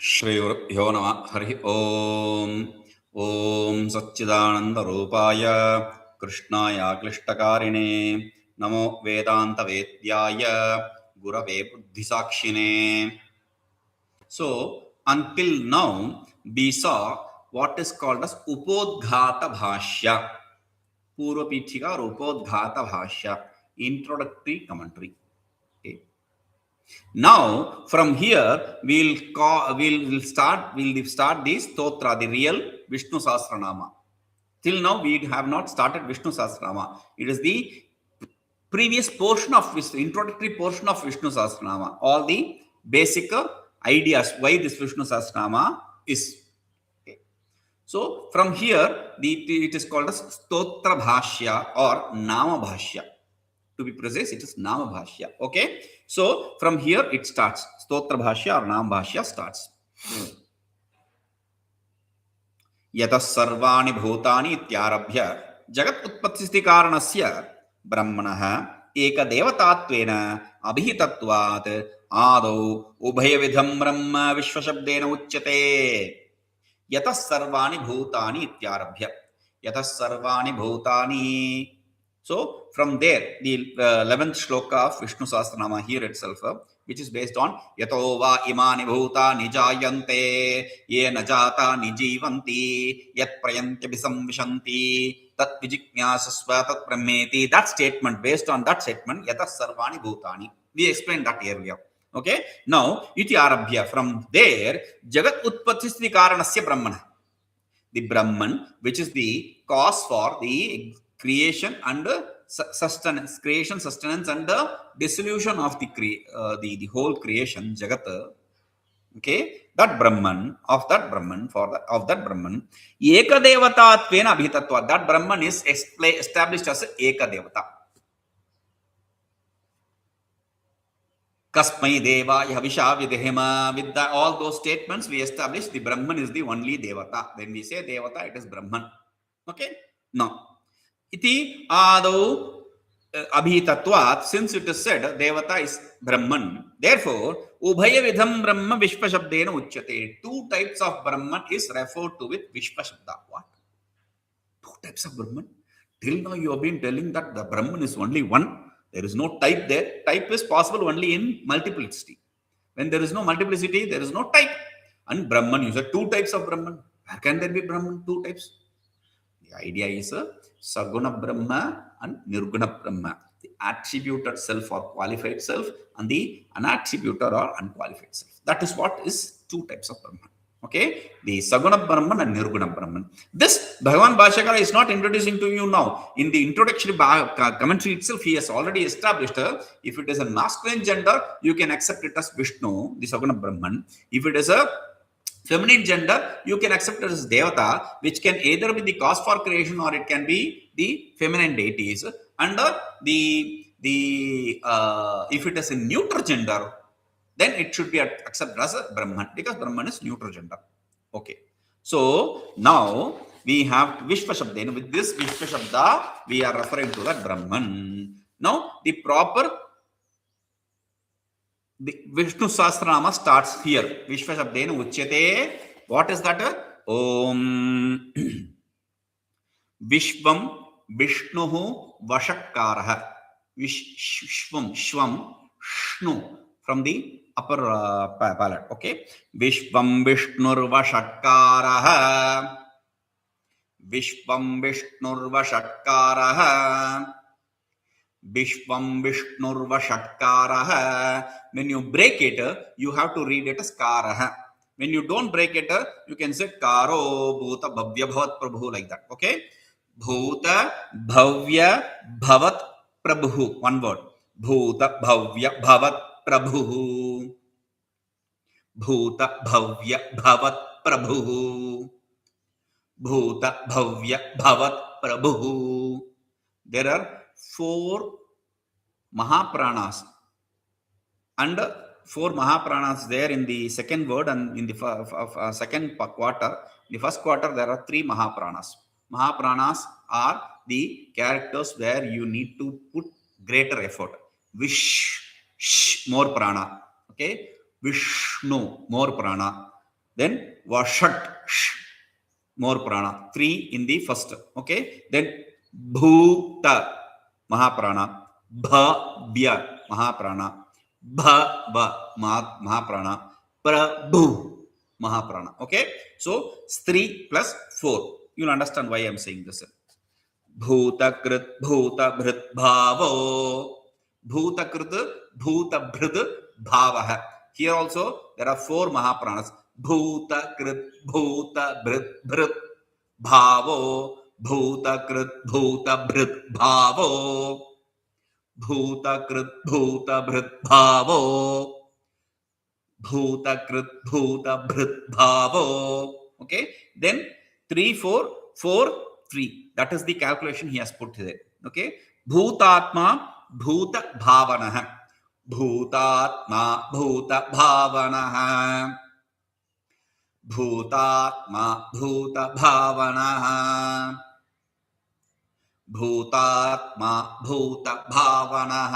श्रीगुरुभ्यो नमः हरिः ॐ ॐ सच्चिदानन्दरूपाय कृष्णाय क्लिष्टकारिणे नमो वेदान्तवेद्याय गुरवे बुद्धिसाक्षिणे. So until now we saw what is called as upodghata bhashya, purva pichika or upodghata bhashya, introductory commentary. Okay. Now, from here, we'll start the stotra, the real Vishnu Sahasranama. Till now, we have not started Vishnu Sahasranama. It is the previous portion of introductory portion of Vishnu Sahasranama. All the basic ideas why this Vishnu Sahasranama is. Okay. So, from here, it is called as stotra bhashya or nama bhashya. To be precise, it is nama bhashya. Okay. So from here it starts. Stotra bhashya or nama bhashya starts. Yataḥ sarvāṇi bhūtāni ityārabhya jagadutpattisthitilayakāraṇasya brahmaṇa ādau ādau ubhayavidhaṃ brahma viśvaśabdena uccyate. Yataḥ sarvāṇi bhūtāni ityārabhya. Yataḥ sarvāṇi bhūtāni. So from there, the 11th shloka of Vishnu Sahasranama here itself, which is based on yato va imani bhūtāni jayante yena jātāni jivanti yat prayantya viśvam vishanti tat vijikñāsasva tat brahmeti. That statement, based on that statement, yataḥ sarvāṇi bhūtāni. We explained that earlier. Okay. Now, ityārabhya. From there, jagadutpattisthitilayakāraṇasya brahmaṇa. The Brahman, which is the cause for the creation and sustenance, and the dissolution of the whole creation, jagat. Okay, that Brahman, ekadaivatatvenābhihitatvādādāvubhayavidhaṃ. That Brahman is established as ekadevata. Kasmai devāya viśvaṃ. With all those statements, we establish the Brahman is the only devata. When we say devata, it is Brahman. Okay. Now, iti ādau abhitatvat, since it is said devata is Brahman, therefore ubhayavidhaṃ brahma viśvaśabdena uccyate. Two types of Brahman is referred to with viśvaśabda. What? Two types of Brahman? Till now you have been telling that the Brahman is only one. There is no type there. Type is possible only in multiplicity. When there is no multiplicity, there is no type. And Brahman, you said two types of Brahman. Where can there be Brahman? Two types. The idea is saguna Brahma and nirguna Brahma. The attributed self or qualified self and the unattributed or unqualified self. That is what is two types of Brahman. Okay, the saguna Brahman and nirguna Brahman. This Bhagavan Bhashyakara is not introducing to you now. In the introductory commentary itself, he has already established if it is a masculine gender, you can accept it as Vishnu, the saguna Brahman. If it is a feminine gender, you can accept it as Devata, which can either be the cause for creation or it can be the feminine deities. And if it is a neuter gender, then it should be accepted as a Brahman, because Brahman is neutral gender. Okay. So now we have viśvaśabdena. With this viśvaśabda, we are referring to that Brahman. Now the Vishnu Sahasranama starts here. Viśvaśabdena uccyate. What is that? Om Viśvam viśṇurvaṣaṭkāro. Viśvam, Shnu from the upper palate. Okay. Viśvam viśṇurvaṣaṭkāro. Viśvam viśṇurvaṣaṭkāro. Viśvam viśṇurvaṣaṭkāro. When you break it, you have to read it as kāraḥ. When you don't break it, you can say kāro bhūtabhavyabhavatprabhuḥ, like that. Okay. Bhūtabhavyabhavatprabhuḥ. One word. Bhūtabhavyabhavatprabhuḥ. Bhūtabhavyabhavatprabhuḥ. Bhūtabhavyabhavatprabhuḥ. There are 4 Mahapranas. And 4 Mahapranas there in the second word, and in the second quarter. In the first quarter, there are 3 Mahapranas. Mahapranas are the characters where you need to put greater effort. More prana. Okay. Vishnu, more prana. Then vashat, more prana, 3 in the first. Okay. Then bhuta, mahaprana, bhavya, mahaprana, bhava, mahaprana, prabhu, mahaprana. Okay. So 3 plus 4. You'll understand why I'm saying this. bhūtakṛdbhūtabhṛdbhāvo, bhūtakṛdbhūtabhṛdbhāvah. Here also there are 4 mahapranas. bhūtakṛdbhūtabhṛdbhāvo, bhūtakṛdbhūtabhṛdbhāvo, bhūtakṛdbhūtabhṛdbhāvo, bhūtakṛdbhūtabhṛdbhāvo. Okay. Then 3, 4, 4, 3. That is the calculation he has put there. Okay. bhūtātmā bhūtabhavanah. bhūtātmā bhūtabhavanah. bhūtātmā bhūtabhavanah. bhūtātmā bhūtabhavanah.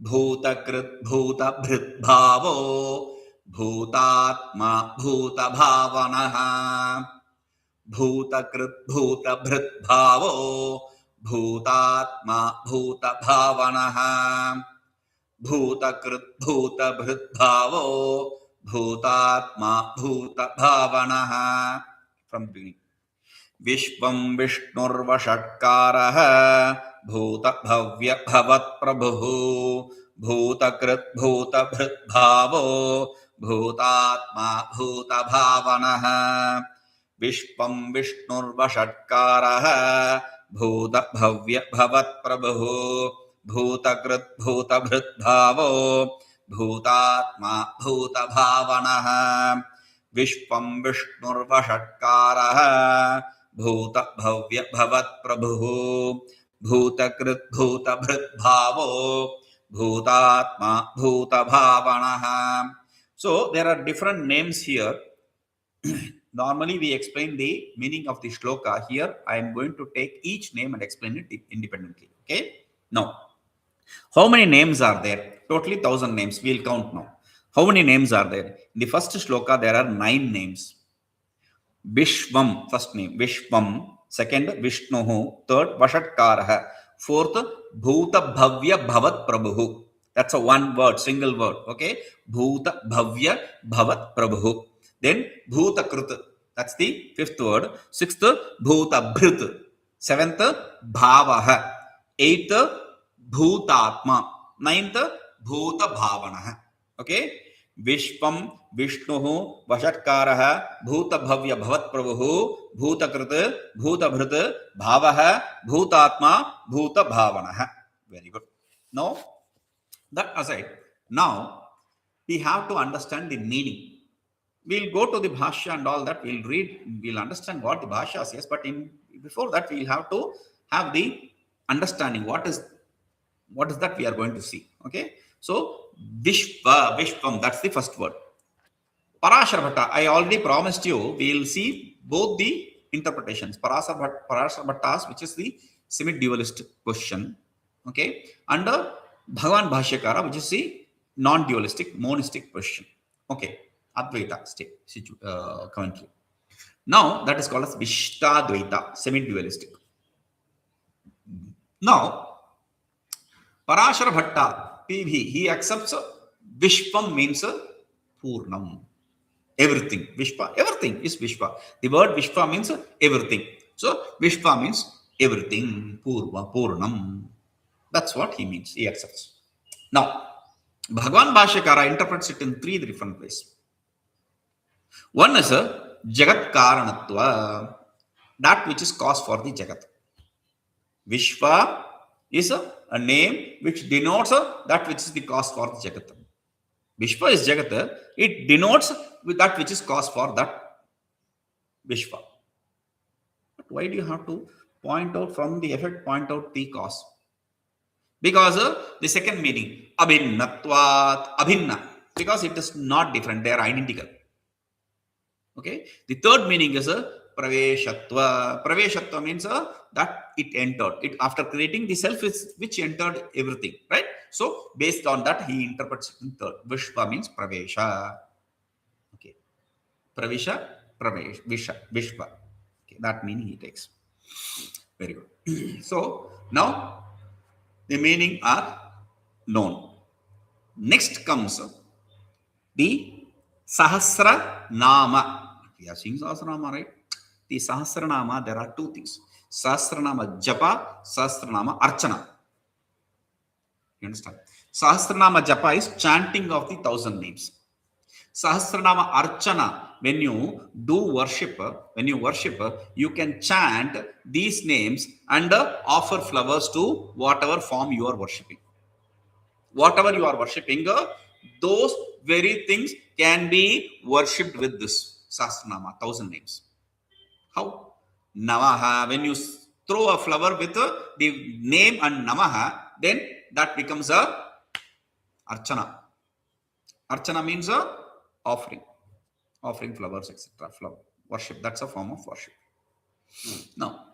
bhūtakṛdbhūtabhṛdbhāvo, bhūtātmā bhūtabhavanah. bhūtakṛdbhūtabhṛdbhāvo, bhūtātmā bhūtabhavanah. bhūtakṛdbhūtabhṛdbhāvo, bhūtātmā bhūtabhavanah. From the beginning. viśvam viśṇurvaṣaṭkārah, bhūtabhavyabhavatprabhuḥ, bhūtakṛdbhūtabhṛdbhāvo, bhūtātmā bhūtabhavanah. viśvam viśṇurvaṣaṭkārah, bhūtabhavyabhavatprabhuḥ, bhūtakṛdbhūtabhṛdbhāvo, bhūtātmā bhūtabhavanah. viśvam viśṇurvaṣaṭkārah, bhūtabhavyabhavatprabhuḥ, bhūtakṛdbhūtabhṛdbhāvo, bhūtātmā bhūtabhavanah. So there are different names here. Normally we explain the meaning of the shloka. Here I am going to take each name and explain it independently. Okay. Now, how many names are there? Totally 1000 names. We'll count now. How many names are there? In the first shloka there are 9 names. viśvam, first name viśvam, second viśṇuh, third vaṣaṭkārah, fourth bhūtabhavyabhavatprabhuḥ. That's a one word, single word. Okay. bhūtabhavyabhavatprabhuḥ. Then bhūtakṛt, that's the fifth word. Sixth bhūtabhṛt. Seventh bhāvah. Eighth bhūtātmā. Ninth bhūtabhavanah. Okay. viśvam viśṇuh vaṣaṭkārah bhūtabhavyabhavatprabhuḥ bhūtakṛdbhūtabhṛdbhāvah bhūtātmā bhūtabhavanah. Very good. Now, that aside, now we have to understand the meaning. We'll go to the bhāṣya and all that. We'll read, we'll understand what the bhāṣya says. But before that, we'll have to have the understanding. What is that we are going to see? Okay. So, viśvam, that's the first word. Parāśara Bhatta, I already promised you, we will see both the interpretations. Parāśara Bhatta's, which is the semi-dualist question, okay, and Bhagavan Bhāṣyakara, which is the non-dualistic, monistic question, okay, Advaita state, commentary. Now, that is called as Vishtadvaita, semi-dualistic. Now, Parāśara Bhatta, PV, he accepts viśvam means purnam. Everything. Viśva, everything is viśva. The word viśva means everything. So, viśva means everything. Purva, purnam. That's what he means. He accepts. Now, Bhagavan Bhāṣyakara interprets it in 3 different ways. One is a jagat kāraṇatva, that which is cause for the jagat. Viśva is a name which denotes that which is the cause for the jagat. Viśva is jagat. It denotes with that which is cause for that viśva. But why do you have to point out from the effect, point out the cause? Because the second meaning, abhinnatvat, abhinna, because it is not different, they are identical. Okay. The third meaning is praveshatva. Praveshatva means that it entered. It after creating the self is which entered everything, right? So based on that, he interprets it in third. Viśva means pravesha. pravisha, pravesh, visha, viśva. Okay, that meaning he takes. Very good. So now the meaning are known. Next comes the Sahasra Nama. We are seeing Sahasra Nama, right? The Sahasra Nama, there are two things. Sahasra Nama Japa, Sahasra Nama Archana. You understand? Sahasra Nama Japa is chanting of the 1,000 names. Sahasranama Archana, when you do worship, you can chant these names and offer flowers to whatever form you are worshipping. Whatever you are worshipping, those very things can be worshipped with this Sahasranama, 1,000 names. How? Namaha, when you throw a flower with the name and Namaha, then that becomes a Archana. Archana means a offering flowers, etc. Flower worship, that's a form of worship. Now,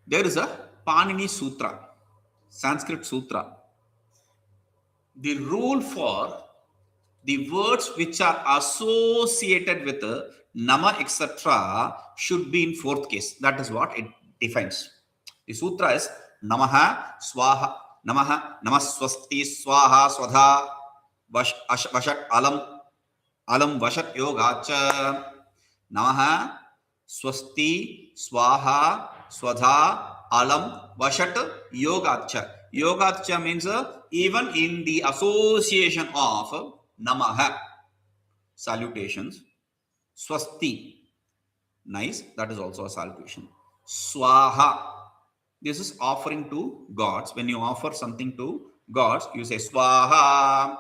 there is a Panini Sutra, Sanskrit Sutra. The rule for the words which are associated with Nama, etc. should be in fourth case. That is what it defines. The sutra is Namaha, Swaha, Namaha, Namaswasti, Swaha, Swadha, Vashat, Alam, Vashat, Yogacha, Namaha, Swasti, Swaha, Swadha, Alam, Vashat, Yogacha. Yogacha means even in the association of Namaha, salutations, Swasti, nice, that is also a salutation. Swaha, this is offering to gods. When you offer something to gods, you say Swaha.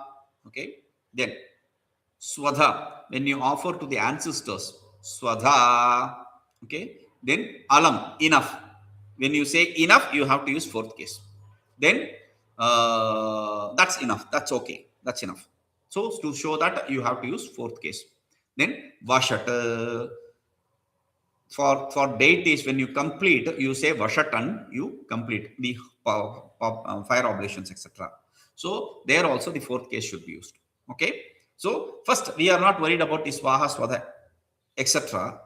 Okay. Then Swadha, when you offer to the ancestors, Swadha. Okay. Then Alam, enough. When you say enough, you have to use fourth case. Then that's enough. That's okay. That's enough. So to show that, you have to use fourth case. Then Vashat. For deities, when you complete, you say Vashatan, you complete the fire oblations, etc. So there also the fourth case should be used. Okay. So first, we are not worried about the Swaha, Swadha, etc.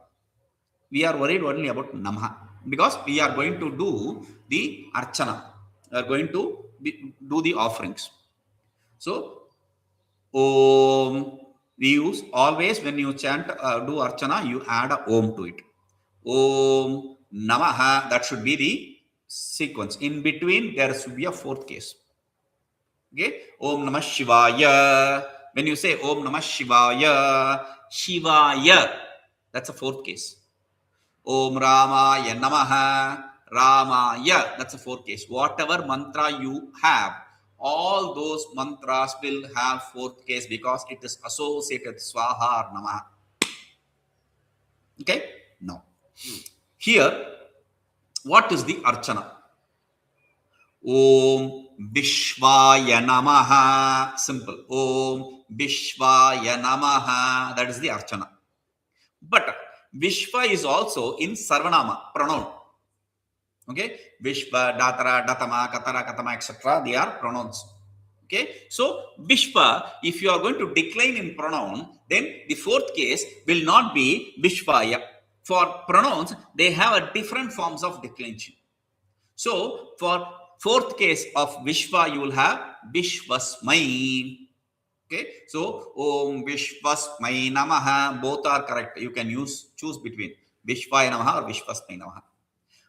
We are worried only about Namaha, because we are going to do the Archana. We are going to do the offerings. So Om, we use always when you chant, do Archana, you add a Om to it. Om Namaha, that should be the sequence. In between, there should be a fourth case. Okay. Om Namah Shivaya. When you say Om Namah Shivaya, Shivaya, that's a fourth case. Om Ramaya Namaha, Ramaya, that's a fourth case. Whatever mantra you have, all those mantras will have fourth case because it is associated Swaha or Namaha. Okay. Now, here, what is the Archana? Om Viśvaya Namaha. Simple. Om Viśvaya Namaha. That is the Archana. But Viśva is also in Sarvanama, pronoun. Okay. Viśva, Datara, Datama, Katara, Katama, etc. They are pronouns. Okay. So, Viśva, if you are going to decline in pronoun, then the fourth case will not be Viśvaya. For pronouns, they have a different forms of declension. So, for fourth case of Viśva, you will have viśvasmai. Okay. So, Om Viśvasmai Namaha. Both are correct. You can choose between Viśvaya Namaha or Viśvasmai Namaha.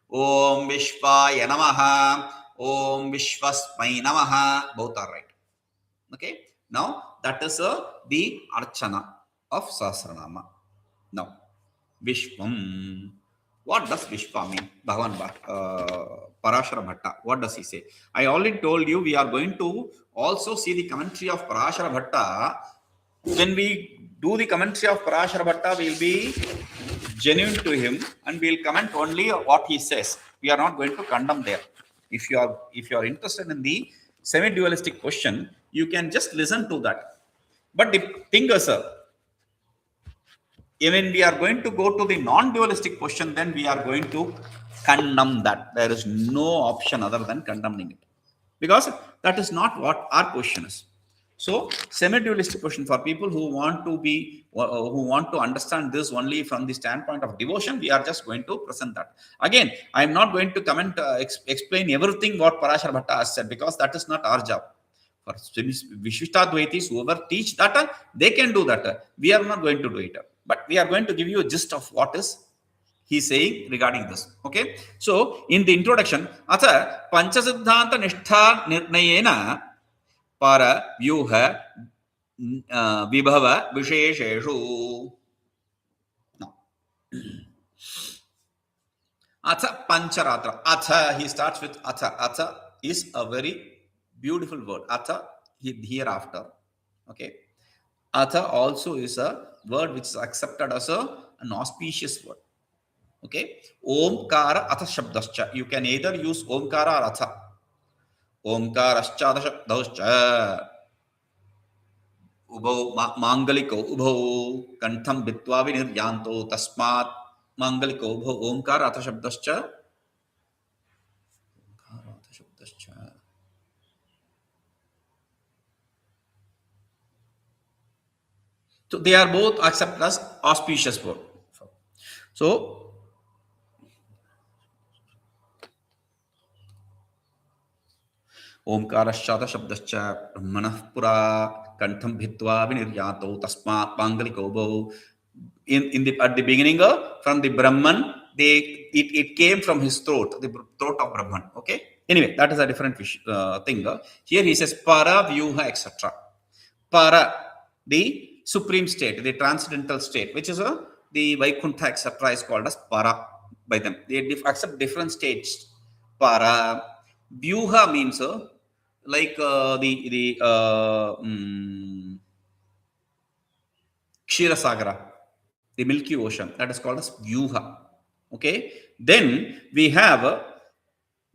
Om Viśvaya Namaha. Om Viśvasmai Namaha. Both are right. Okay. Now, that is the Archana of Sahasranama. Now, viśvam. What does viśva mean? Bhagavan Parashara Bhatta. What does he say? I already told you we are going to also see the commentary of Parashara Bhatta. When we do the commentary of Parashara Bhatta, we will be genuine to him and we will comment only what he says. We are not going to condemn there. If you are interested in the semi-dualistic question, you can just listen to that. But the thing is, when we are going to go to the non-dualistic question, then we are going to condemn that. There is no option other than condemning it. Because that is not what our question is. So, semi-dualistic question for people who want to understand this only from the standpoint of devotion. We are just going to present that. Again, I am not going to comment, explain everything what Parashar Bhatta has said, because that is not our job. For Vishishtadvaitis, whoever teach that, they can do that. We are not going to do it. But we are going to give you a gist of what is he saying regarding this. Okay. So, in the introduction, Atha Panchasiddhanta Nishtha Nirnayena Para Vyuha Vibhava Vishesheshu. No. Atha Pancharatra. Atha, he starts with Atha. Atha is a very beautiful word. Atha, hereafter. Okay. Atha also is a word which is accepted as an auspicious word. Okay. Omkara Atha Shabdascha. You can either use Omkara or Atha. Omkarascha Shabdascha. Ubhau Mangaliko Ubhau Kantham Bhitva Viniryanto Tasmat Mangaliko Ubhau Omkara Atha Shabdascha. So they are both accepted as auspicious word. So Omkarascha Shabdascha Brahmaṇah Pura Kantham Bhitva Viniryato Tasmat Mangaliko Ubhau. At the beginning, from the Brahman, it came from his throat, the throat of Brahman. Okay. Anyway, that is a different thing. Here he says para, vyuha, etc. Para, the supreme state, the transcendental state, which is the Vaikuntha, etc., is called as para by them. They accept different states. Para, vyuha means like the Kshirasagara, the Milky Ocean, that is called as vyuha. Okay. Then we have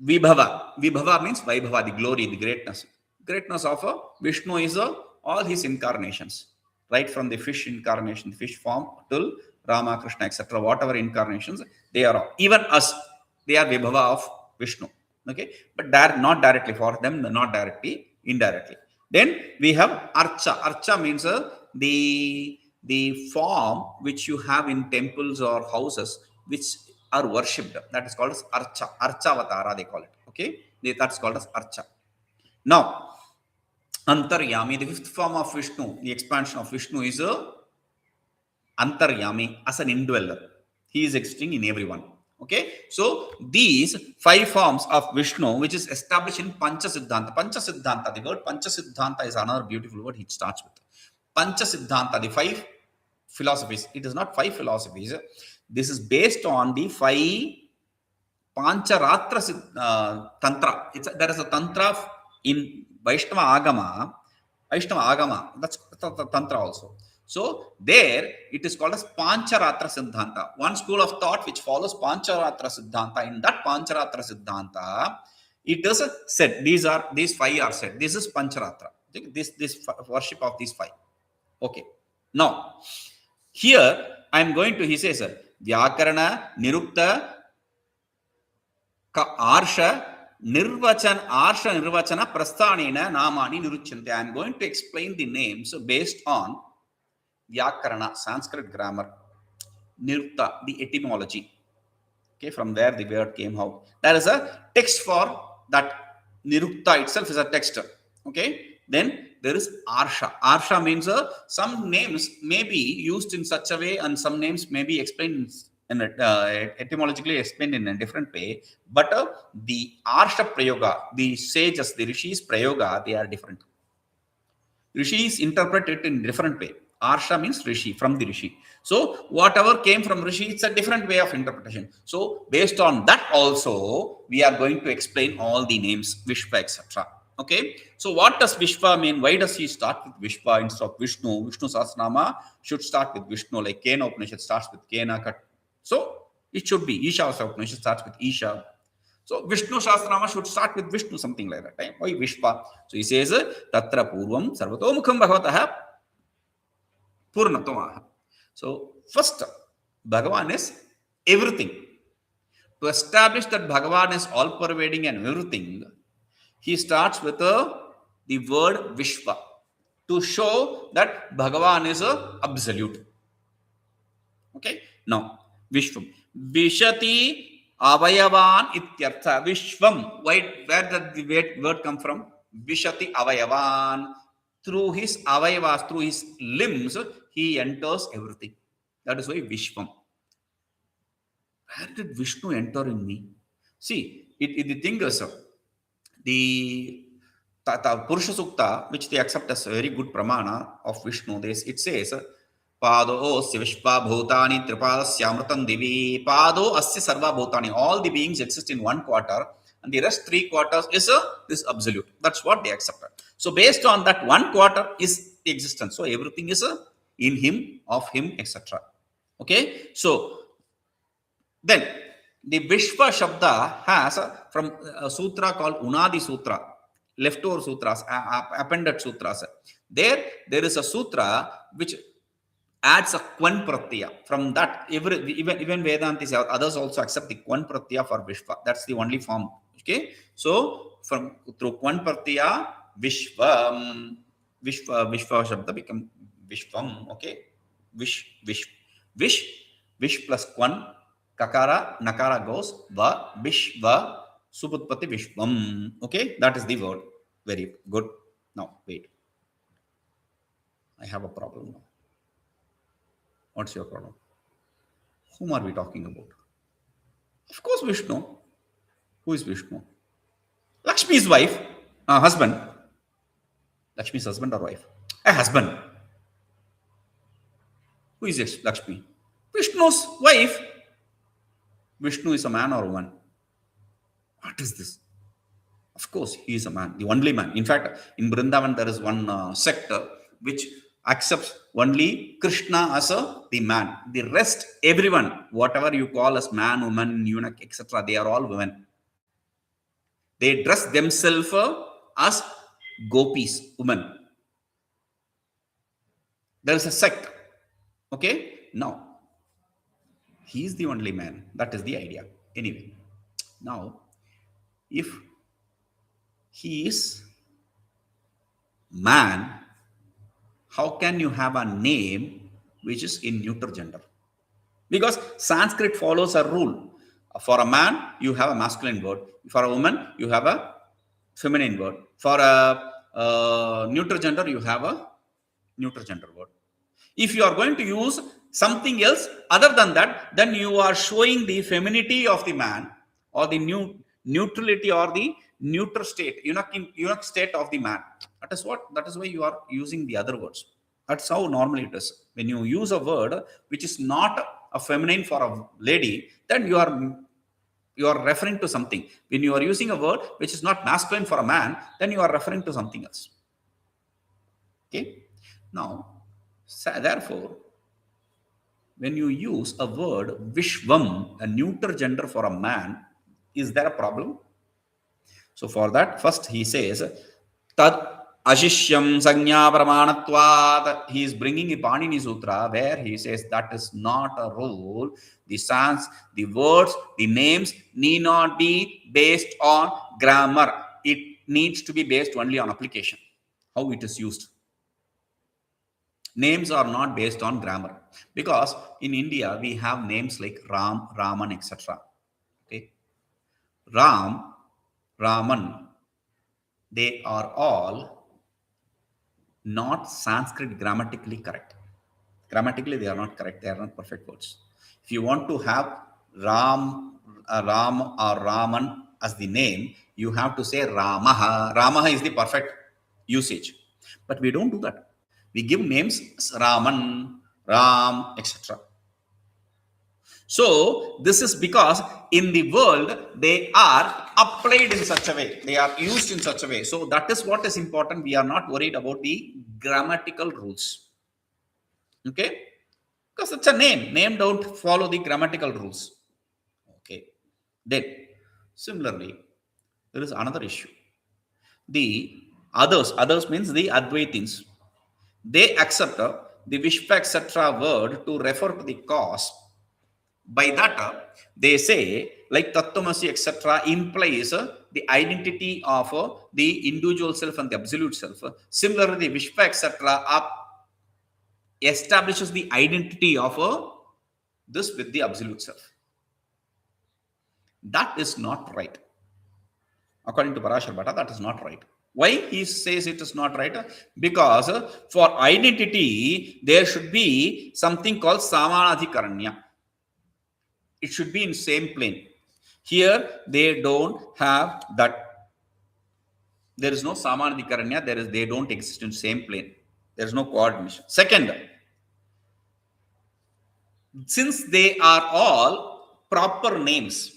Vibhava. Vibhava means Vaibhava, the glory, the greatness. Greatness of Vishnu is all his incarnations, right from the fish incarnation, the fish form, till Rama, Krishna, etc. Whatever incarnations, they are all. Even us, they are Vibhava of Vishnu. Okay. But not directly for them, not directly, indirectly. Then we have Archa. Archa means the form which you have in temples or houses which are worshipped. That is called as Archa. Archavatara, they call it. Okay. That's called as Archa. Now, Antaryami, the fifth form of Vishnu, the expansion of Vishnu is Antaryami, as an indweller. He is existing in everyone. Okay. So, these 5 forms of Vishnu, which is established in Panchasiddhanta. Panchasiddhanta, the word Panchasiddhanta is another beautiful word. It starts with Panchasiddhanta, the 5 philosophies. It is not 5 philosophies. This is based on the 5 Pancharatra Tantra. There is a Tantra in Vaishnava Agama. That's the Tantra also. So, there it is called as Pancharatra Siddhanta. One school of thought which follows Pancharatra Siddhanta. In that Pancharatra Siddhanta, it is said, these 5 are said. This is Pancharatra. This worship of these 5. Okay. Now, here I am going to, he says, Vyakarana, Nirukta, Arsha, Nirvachana, Prasthanena, Namani, Niruchyante. I am going to explain the names based on Vyakarana, Sanskrit grammar, Nirukta, the etymology. Okay, from there the word came out. There is a text for that. Nirukta itself is a text. Okay. Then there is Arsha. Arsha means some names may be used in such a way and some names may be explained in etymologically explained in a different way. But the Arsha Prayoga, the sages, the Rishis Prayoga, they are different. Rishis interpret it in different way. Arsha means Rishi, from the Rishi. So, whatever came from Rishi, it's a different way of interpretation. So, based on that also, we are going to explain all the names, Vishva, etc. Okay. So, what does Viśva mean? Why does he start with Viśva instead of Vishnu? Vishnu Sahasranama should start with Vishnu, like Kena Upanishad starts with Kena. So, it should be Isha Upanishad starts with Isha. So, Vishnu Sahasranama should start with Vishnu, something like that. Right? Why Viśva? So, he says, Tatra Purvam Sarvatomukham Bhagavataha Purnatamaha. So, first, Bhagavan is everything. To establish that Bhagavan is all pervading and everything, he starts with the word Viśva. to show that Bhagavan is a absolute. Okay. Now, viśvam. Vishati avayavan ityartha. Viśvam. Where did the word come from? Vishati avayavan. Through his avayavas, through his limbs, he enters everything. That is why viśvam. Where did Vishnu enter in me? See, the thing is, the Purusha Sukta, which they accept as a very good pramana of Vishnu, it says, Pado asya vishva bhūtāni tripadasya divi. Pado asya sarva bhūtāni. All the beings exist in one quarter, and the rest 3 quarters is this absolute. That's what they accepted. So based on that 1 quarter is the existence. So everything is in him, of him, etc. Okay. So then the viśvaśabda has from a sutra called Unadi Sutra, leftover sutras, appended sutras. There is a sutra which adds a kwan pratyaya. From that, even Vedantis, others also accept the kwan pratyaya for viśva. That's the only form. Okay, so through kwan pratyaya, viśvam, viśvasabda become viśvam. Okay, vish plus kwan, kakara, nakara goes va, viśva, subutpati viśvam. Okay, that is the word. Very good. Now wait, I have a problem now. What's your problem? Whom are we talking about? Of course, Vishnu. Who is Vishnu? Lakshmi's wife, husband. Lakshmi's husband or wife? A husband. Who is this Lakshmi? Vishnu's wife. Vishnu is a man or a woman? What is this? Of course, he is a man, the only man. In fact, in Vrindavan, there is one sect which accepts only Krishna as the man. The rest, everyone, whatever you call as man, woman, eunuch, etc., they are all women. They dress themselves as gopis, women. There is a sect. Okay? Now, he is the only man. That is the idea. Anyway, now, if he is man, how can you have a name which is in neuter gender? Because Sanskrit follows a rule. For a man, you have a masculine word. For a woman, you have a feminine word. For a neuter gender, you have a neuter gender word. If you are going to use something else other than that, then you are showing the femininity of the man, or the neutrality, or the neuter state, eunuch state of the man. That is why you are using the other words. That's how normally it is. When you use a word which is not a feminine for a lady, then you are referring to something. When you are using a word which is not masculine for a man, then you are referring to something else. Okay. Now, therefore, when you use a word viśvam, a neuter gender for a man, is there a problem? So for that, first he says, tad ashishyam sanya brahmaṇatvad. He is bringing a Panini Sutra where he says that is not a rule. The words, the names need not be based on grammar. It needs to be based only on application, how it is used. Names are not based on grammar, because in India we have names like Ram, Raman, etc. Okay, Ram, Raman, they are all not Sanskrit grammatically correct. Grammatically, they are not correct. They are not perfect words. If you want to have Ram or Raman as the name, you have to say Ramaha. Ramaha is the perfect usage. But we don't do that. We give names as Raman, Ram, etc. So this is because in the world they are applied in such a way. They are used in such a way. So that is what is important. We are not worried about the grammatical rules. Okay? Because it's a name. Name don't follow the grammatical rules. Okay. Then, similarly, there is another issue. The others means the Advaitins. They accept the viśva, etc. word to refer to the cause. By that, they say like tattvamasi, etc., implies the identity of the individual self and the absolute self. Similarly, the Vishva, etc., establishes the identity of this with the absolute self. That is not right. According to Parashar Bhatta, that is not right. Why he says it is not right? Because for identity, there should be something called samānadhikaranya. It should be in same plane. Here, they don't have that. There is no samānadhikaranya. They don't exist in same plane. There is no coordination. Second, since they are all proper names,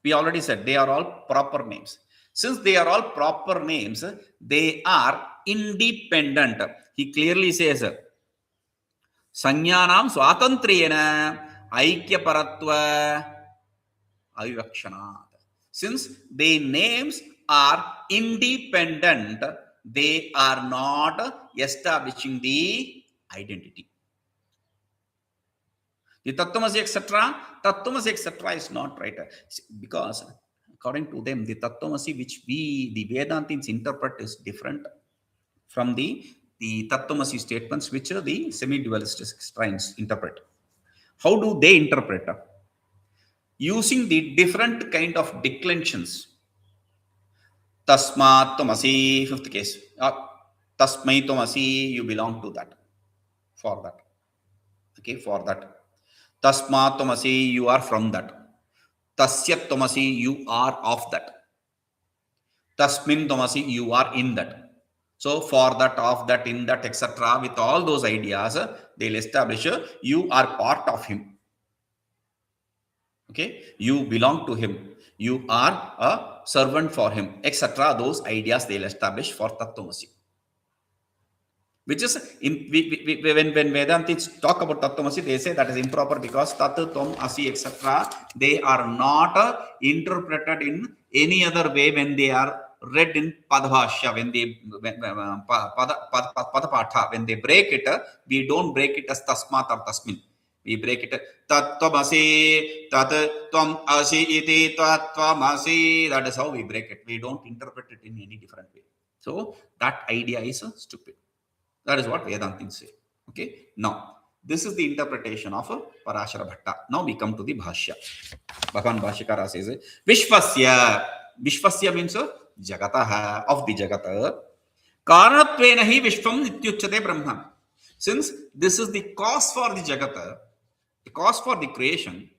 we already said they are all proper names. Since they are all proper names, they are independent. He clearly says, Sanyanam swatantriyena aikyaparatva avivakṣanāt. Since the names are independent, they are not establishing the identity. The tattvamasi, etc. is not right. Because according to them, the tattvamasi which the Vedantins interpret is different from the tattvamasi statements which the semi-dualistic shrines interpret. How do they interpret? Using the different kind of declensions. Tasmat tvamasi, fifth case. Tasmai tvamasi, you belong to that. For that. Okay, for that. Tasmat tvamasi, you are from that. Tasyat tvamasi, you are of that. Tasmin tvamasi, you are in that. So for that, of that, in that, etc., with all those ideas, they'll establish you are part of him. Okay, you belong to him. You are a servant for him, etc. Those ideas they'll establish for tattvamasi. Which is, when Vedantis talk about tattvamasi, they say that is improper because tat, tvam, asi, etc., they are not interpreted in any other way when they are read in padbhashya, when they padapatha, when they break it, we don't break it as tasmat or tasmin. We break it tattvamasi, tat, tvam, asi, iti, tattvamasi. That is how we break it. We don't interpret it in any different way. So that idea is stupid. That is what Vedantins say. Okay. Now, this is the interpretation of Parashara Bhatta. Now we come to the Bhashya. Bhagavan Bhashyakara says, viśvasya. Viśvasya means jagataḥ, of the jagataḥ. kāraṇatvena hi viśvam ityucyate brahma. Since this is the cause for the jagataḥ, the cause for the creation,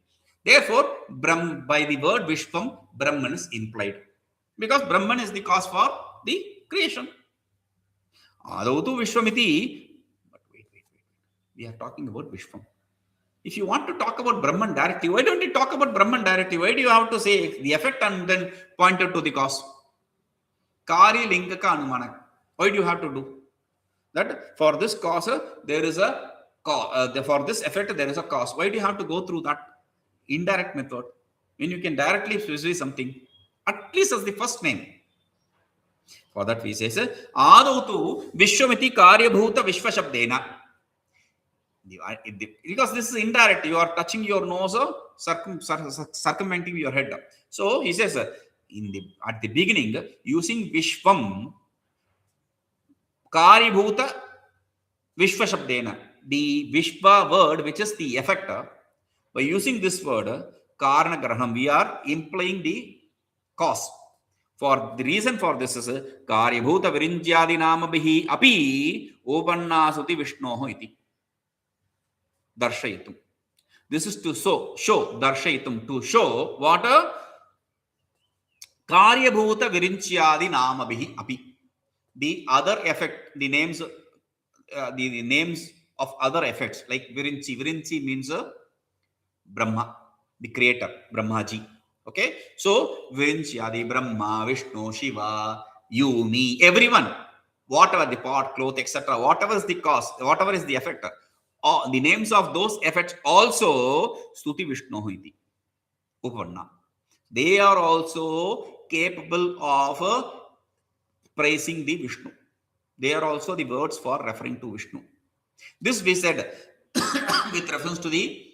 therefore, by the word viśvam, Brahman is implied. Because Brahman is the cause for the creation. ādau viśvamiti. But wait. We are talking about viśvam. If you want to talk about Brahman directly, why don't you talk about Brahman directly? Why do you have to say the effect and then point out to the cause? Karya-lingaka anumana. Why do you have to do that? For this cause, there is a cause. For this effect, there is a cause. Why do you have to go through that indirect method when you can directly specify something, at least as the first name? For that, we say, ādau viśvamiti kāryabhūta viśvaśabdena. Because this is indirect, you are touching your nose, circumventing your head. So he says, at the beginning, using viśvam, kāryabhūta viśvaśabdena, the viśva word, which is the effect, by using this word, kāryaṇagrahaṇam, we are implying the cause. For the reason for this is kāryabhūtaviriñcyādināmabhirapi upapannā stutirviṣṇoriti. Darśayitum. This is to show darśayitum, to show what kāryabhūtaviriñcyādināmabhirapi. The other effect, the names of other effects like virinci. Virinci means Brahma, the creator, Brahmaji. Okay, so virincyādi, Brahma, Viśnu, Shiva, you, me, everyone, whatever the pot, cloth, etc., whatever is the cause, whatever is the effect, the names of those effects also stutirviṣṇoriti, upapannā. They are also capable of praising the Vishnu. They are also the words for referring to Vishnu. This we said with reference to the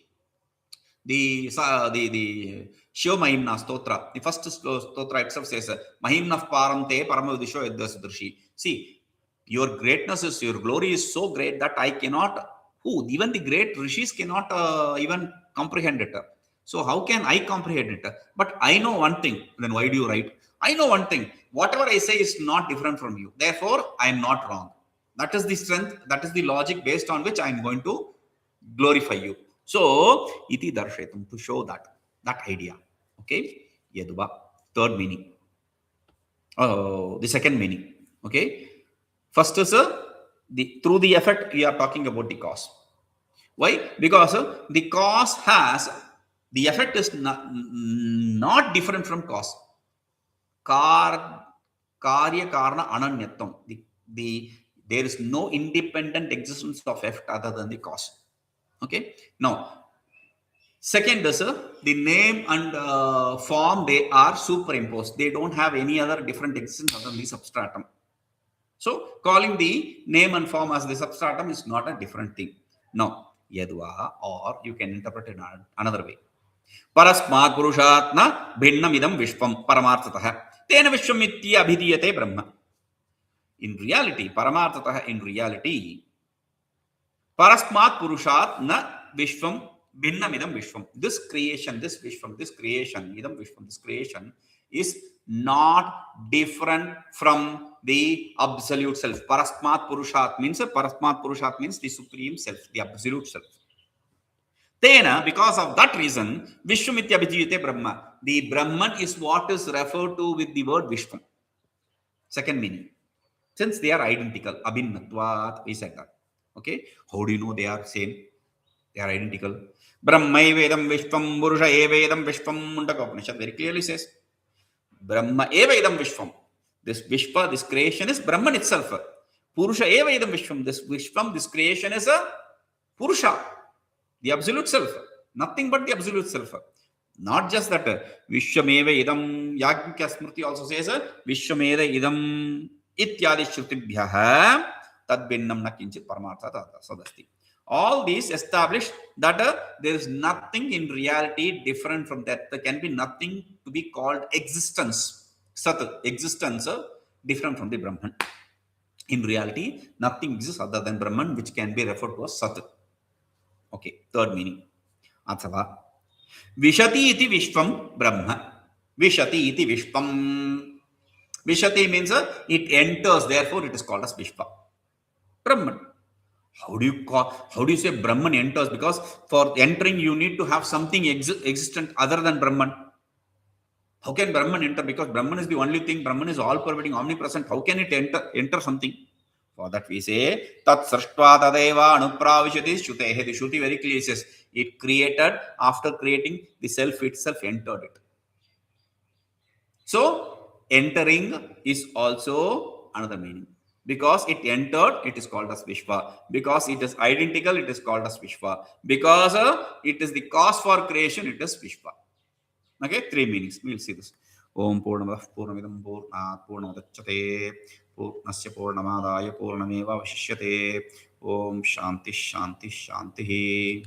Shiva Mahimna Stotra. The first stotra itself says, Mahimna Paramte Paramavidisho Yadvasadrishi. See, your greatness is, your glory is so great that I cannot, even the great rishis cannot even comprehend it. So how can I comprehend it? But I know one thing. Then why do you write? I know one thing. Whatever I say is not different from you. Therefore, I am not wrong. That is the strength. That is the logic based on which I am going to glorify you. So, iti darśayitum, to show that idea. Okay. Yadvā. Third meaning. The second meaning. Okay. First is through the effect, we are talking about the cause. Why? Because the cause has, the effect is not different from cause. Kāryakarana-ananyatvam. There is no independent existence of effect other than the cause. Okay. Now, second is the name and form, they are superimposed. They don't have any other different existence other than the substratum. So, calling the name and form as the substratum is not a different thing. No. Yadvā, or you can interpret it in another way. Parasmāt purushat na bhinnam idam viśvam paramartatah. Tena viśvamiti abhidiyate brahma. In reality, paramartatah, in reality, parasmāt purushat na viśvam bhinnam idam viśvam. This creation, this viśvam, this creation, idam viśvam, this creation is not different from the absolute self. Parasmāt purushat means the supreme self, the absolute self. Tena, because of that reason, viśvamiti abhidiyate brahma. The Brahman is what is referred to with the word viśvam. Second meaning. Since they are identical, abhinnatvat, we said that. Okay. How do you know they are same? They are identical. Brahma evedam viśvam, purusha evedam viśvam. Mundaka Upanishad very clearly says, Brahma evedam viśvam. This viśva, this creation is Brahman itself. Purusha evedam viśvam. This viśvam, this creation is a Purusha, the absolute self. Nothing but the absolute self. Not just that. Viśvameva idam, Yajñika Smriti also says, Viśvameva idam ityārabhya tadbinnam na kinchit paramartha sadasti. All these establish that there is nothing in reality different from that. There can be nothing to be called existence. Sat, existence different from the Brahman. In reality, nothing exists other than Brahman, which can be referred to as Sat. Okay, third meaning. Athava. Vishati iti viśvam Brahma. Vishati iti viśvam. Vishati means it enters, therefore it is called as viśva. Brahman. How do you say Brahman enters? Because for entering you need to have something existent other than Brahman. How can Brahman enter? Because Brahman is the only thing. Brahman is all pervading, omnipresent. How can it enter something? For that we say, Tat srashtva tadeva anupravishati shutehe. The Shruti very clearly says, it created, after creating, the self itself entered it. So, entering is also another meaning. Because it entered, it is called as viśva. Because it is identical, it is called as viśva. Because it is the cause for creation, it is viśva. Okay, three meanings. We will see this. Om Purnamadah Purnamidam Purnat Purnamudachyate Purnasya Purnamadaya Purnameva Vashishyate. Om Shanti Shanti Shanti.